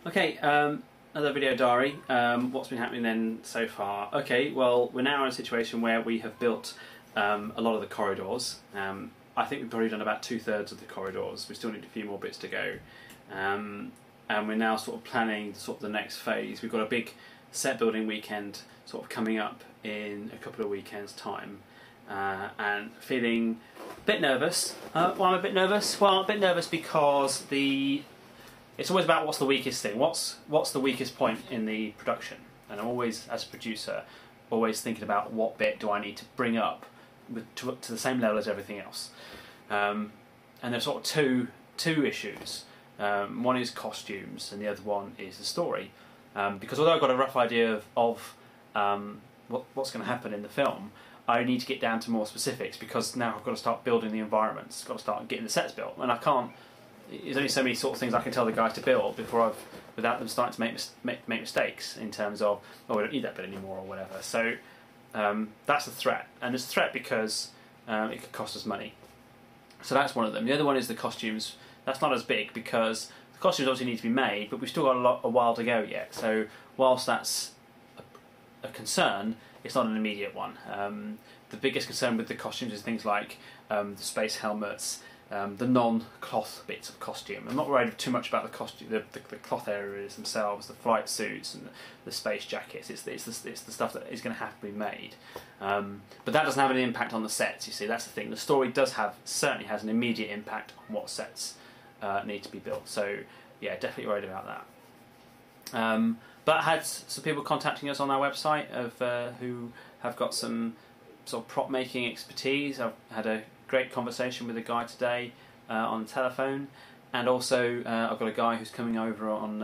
Okay, another video diary. What's been happening then so far? Okay, well, we're now in a situation where we have built a lot of the corridors. I think we've probably done about 2/3 of the corridors. We still need a few more bits to go. And we're now sort of planning the next phase. We've got a big set building weekend sort of coming up in a couple of weekends' time. And feeling a bit nervous. Why am I a bit nervous? Well, I'm a bit nervous because it's always about what's the weakest thing. What's the weakest point in the production? And I'm always, as a producer, always thinking about what bit do I need to bring up to the same level as everything else. And there's sort of two issues. One is costumes, and the other one is the story. Because although I've got a rough idea of what's going to happen in the film, I need to get down to more specifics because now I've got to start building the environments. I've got to start getting the sets built, and I can't. There's only so many sort of things I can tell the guys to build without them starting to make mistakes in terms of, oh, we don't need that bit anymore or whatever. So that's a threat, and it's a threat because it could cost us money. So that's one of them. The other one is the costumes. That's not as big because the costumes obviously need to be made, but we've still got a while to go yet. So whilst that's a concern, it's not an immediate one. The biggest concern with the costumes is things like the space helmets, the non-cloth bits of costume. I'm not worried too much about the costume, the cloth areas themselves, the flight suits and the space jackets. It's the stuff that is going to have to be made. But that doesn't have any impact on the sets. You see, that's the thing. The story certainly has an immediate impact on what sets need to be built. So yeah, definitely worried about that. But I had some people contacting us on our website who have got some sort of prop making expertise. I've had a great conversation with a guy today on the telephone, and also I've got a guy who's coming over on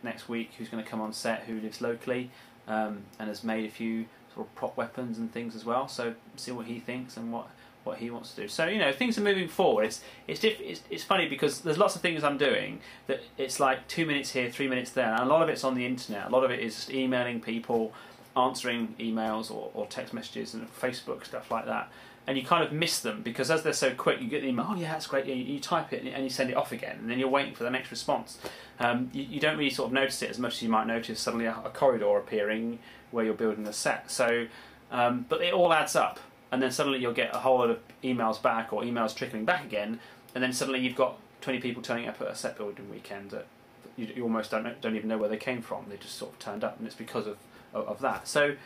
next week who's going to come on set who lives locally and has made a few sort of prop weapons and things as well. So see what he thinks and what he wants to do. So things are moving forward. It's funny because there's lots of things I'm doing that it's like 2 minutes here, 3 minutes there, and a lot of it's on the internet. A lot of it is just emailing people, answering emails or text messages and Facebook, stuff like that. And you kind of miss them because as they're so quick, you get the email, oh yeah, that's great, you type it and you send it off again, and then you're waiting for the next response. You don't really sort of notice it as much as you might notice suddenly a corridor appearing where you're building the set. So, but it all adds up, and then suddenly you'll get a whole lot of emails back or emails trickling back again, and then suddenly you've got 20 people turning up at a set building weekend that you almost don't even know where they came from. They just sort of turned up, and it's because of that. So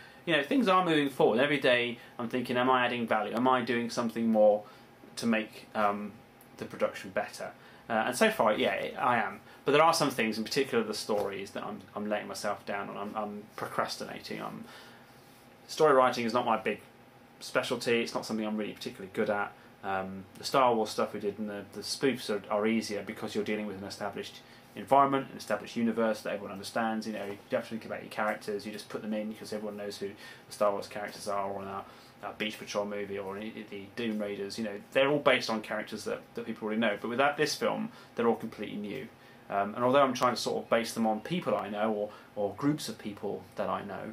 things are moving forward. Every day I'm thinking, am I adding value? Am I doing something more to make the production better? And so far, yeah, I am. But there are some things, in particular the stories, that I'm letting myself down on. I'm procrastinating. Story writing is not my big specialty. It's not something I'm really particularly good at. The Star Wars stuff we did and the spoofs are easier because you're dealing with an established environment, an established universe that everyone understands. You don't have to think about your characters. You just put them in because everyone knows who the Star Wars characters are, or in our Beach Patrol movie, or in the Doom Raiders. They're all based on characters that people already know. But without this film, they're all completely new. And although I'm trying to sort of base them on people I know or groups of people that I know,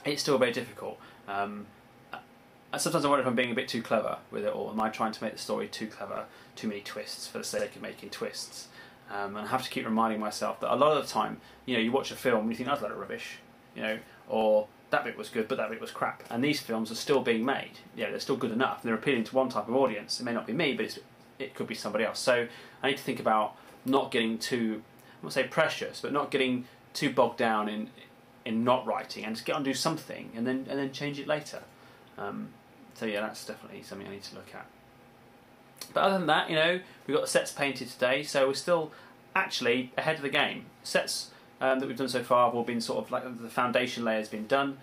it's still very difficult. Sometimes I wonder if I'm being a bit too clever with it all. Am I trying to make the story too clever, too many twists for the sake of making twists? And I have to keep reminding myself that a lot of the time, you watch a film and you think, that's a lot of rubbish, or that bit was good, but that bit was crap. And these films are still being made. They're still good enough. And they're appealing to one type of audience. It may not be me, but it could be somebody else. So I need to think about not getting too, I won't say precious, but not getting too bogged down in not writing, and just get on and do something, and then change it later. So yeah, that's definitely something I need to look at. But other than that, we've got the sets painted today, so we're still actually ahead of the game. Sets that we've done so far have all been sort of like the foundation layer's been done,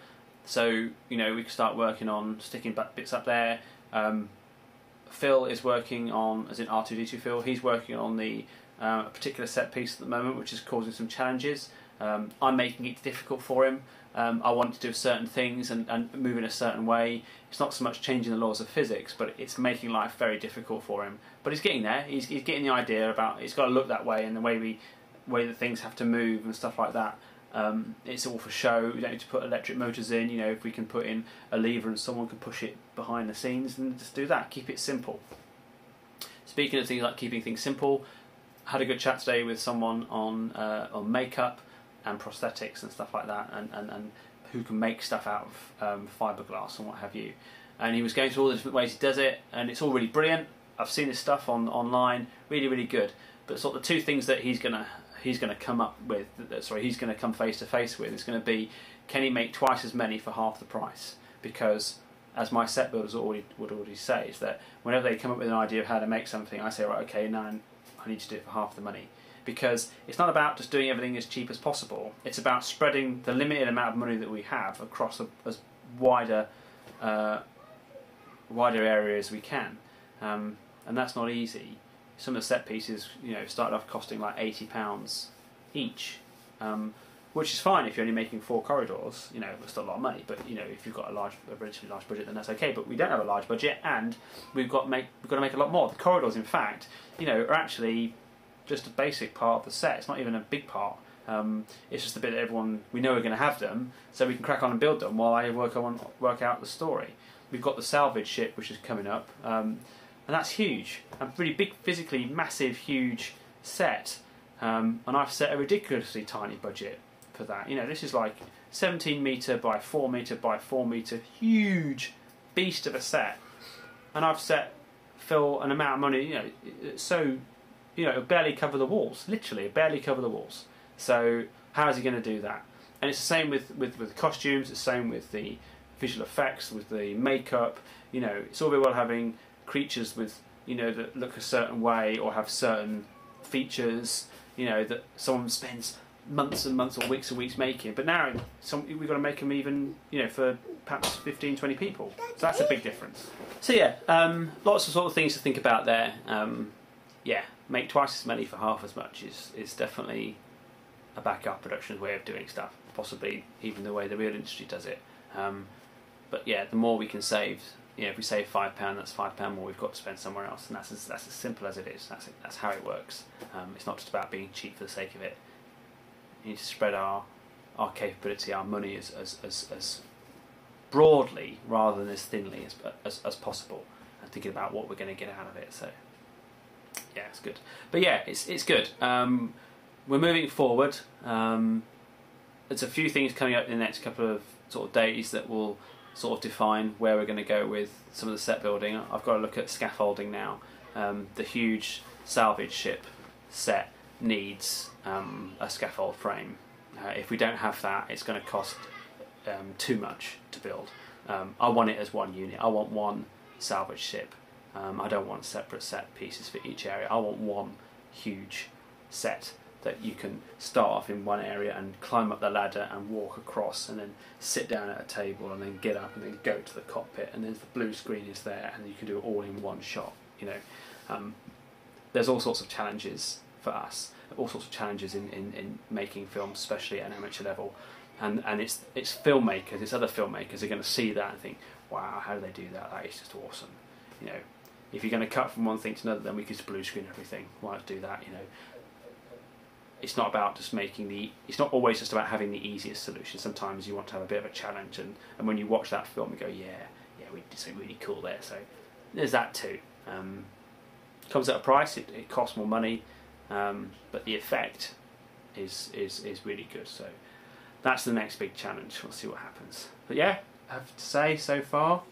so we can start working on sticking bits up there. Phil is working on, as in R2D2 Phil, he's working on the a particular set piece at the moment, which is causing some challenges. I'm making it difficult for him. I want to do certain things and move in a certain way. It's not so much changing the laws of physics, but it's making life very difficult for him. But he's getting there. He's getting the idea about it's got to look that way, and the way that things have to move and stuff like that. It's all for show. We don't need to put electric motors in. If we can put in a lever and someone can push it behind the scenes, and just do that. Keep it simple. Speaking of things like keeping things simple, had a good chat today with someone on makeup and prosthetics and stuff like that, and who can make stuff out of fiberglass and what have you. And he was going through all the different ways he does it, and it's all really brilliant. I've seen his stuff online, really, really good. But sort of the two things that he's gonna come up with, he's gonna come face to face with, is going to be, can he make twice as many for half the price? Because as my set builders would already say, is that whenever they come up with an idea of how to make something, I say, right, okay, now I need to do it for half the money. Because it's not about just doing everything as cheap as possible. It's about spreading the limited amount of money that we have across as wider area as we can, and that's not easy. Some of the set pieces, started off costing like £80 each, which is fine if you're only making 4 corridors. It's still a lot of money, but if you've got a relatively large budget, then that's okay. But we don't have a large budget, and we've got to make a lot more. The corridors, in fact, are actually just a basic part of the set. It's not even a big part. It's just the bit that we know we're going to have them, so we can crack on and build them while I work out the story. We've got the salvage ship, which is coming up, and that's huge. A really big, physically massive, huge set, and I've set a ridiculously tiny budget for that. This is like 17 metre by 4 metre by 4 metre, huge beast of a set, and I've set Phil an amount of money, it'll barely cover the walls, literally, barely cover the walls. So how is he going to do that? And it's the same with costumes, it's the same with the visual effects, with the makeup. It's all very well having creatures with, that look a certain way or have certain features, that someone spends months and months or weeks and weeks making. But now we've got to make them even, for perhaps 15, 20 people. So that's a big difference. So yeah, lots of sort of things to think about there. Yeah, make twice as many for half as much is definitely a backup production's way of doing stuff. Possibly even the way the real industry does it. But yeah, the more we can save, if we save £5, that's £5 more we've got to spend somewhere else, and that's as simple as it is. That's how it works. It's not just about being cheap for the sake of it. We need to spread our capability, our money as broadly rather than as thinly as possible, and thinking about what we're going to get out of it. So yeah, it's good. But yeah, it's good. We're moving forward. There's a few things coming up in the next couple of sort of days that will sort of define where we're going to go with some of the set building. I've got to look at scaffolding now. The huge salvage ship set needs a scaffold frame. If we don't have that, it's going to cost too much to build. I want it as one unit. I want one salvage ship. I don't want separate set pieces for each area. I want one huge set that you can start off in one area and climb up the ladder and walk across and then sit down at a table and then get up and then go to the cockpit, and then the blue screen is there and you can do it all in one shot. There's all sorts of challenges for us, all sorts of challenges in making films, especially at an amateur level, and it's filmmakers, it's other filmmakers are going to see that and think, wow, how do they do that? That is just awesome. If you're going to cut from one thing to another, then we could just blue screen everything. Why not do that? It's not about just it's not always just about having the easiest solution. Sometimes you want to have a bit of a challenge, and when you watch that film, you go, yeah, we did something really cool there. So there's that too. Comes at a price. It costs more money, but the effect is really good. So that's the next big challenge. We'll see what happens. But yeah, I have to say, so far,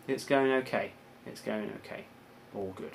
it's going okay. It's going okay. All good.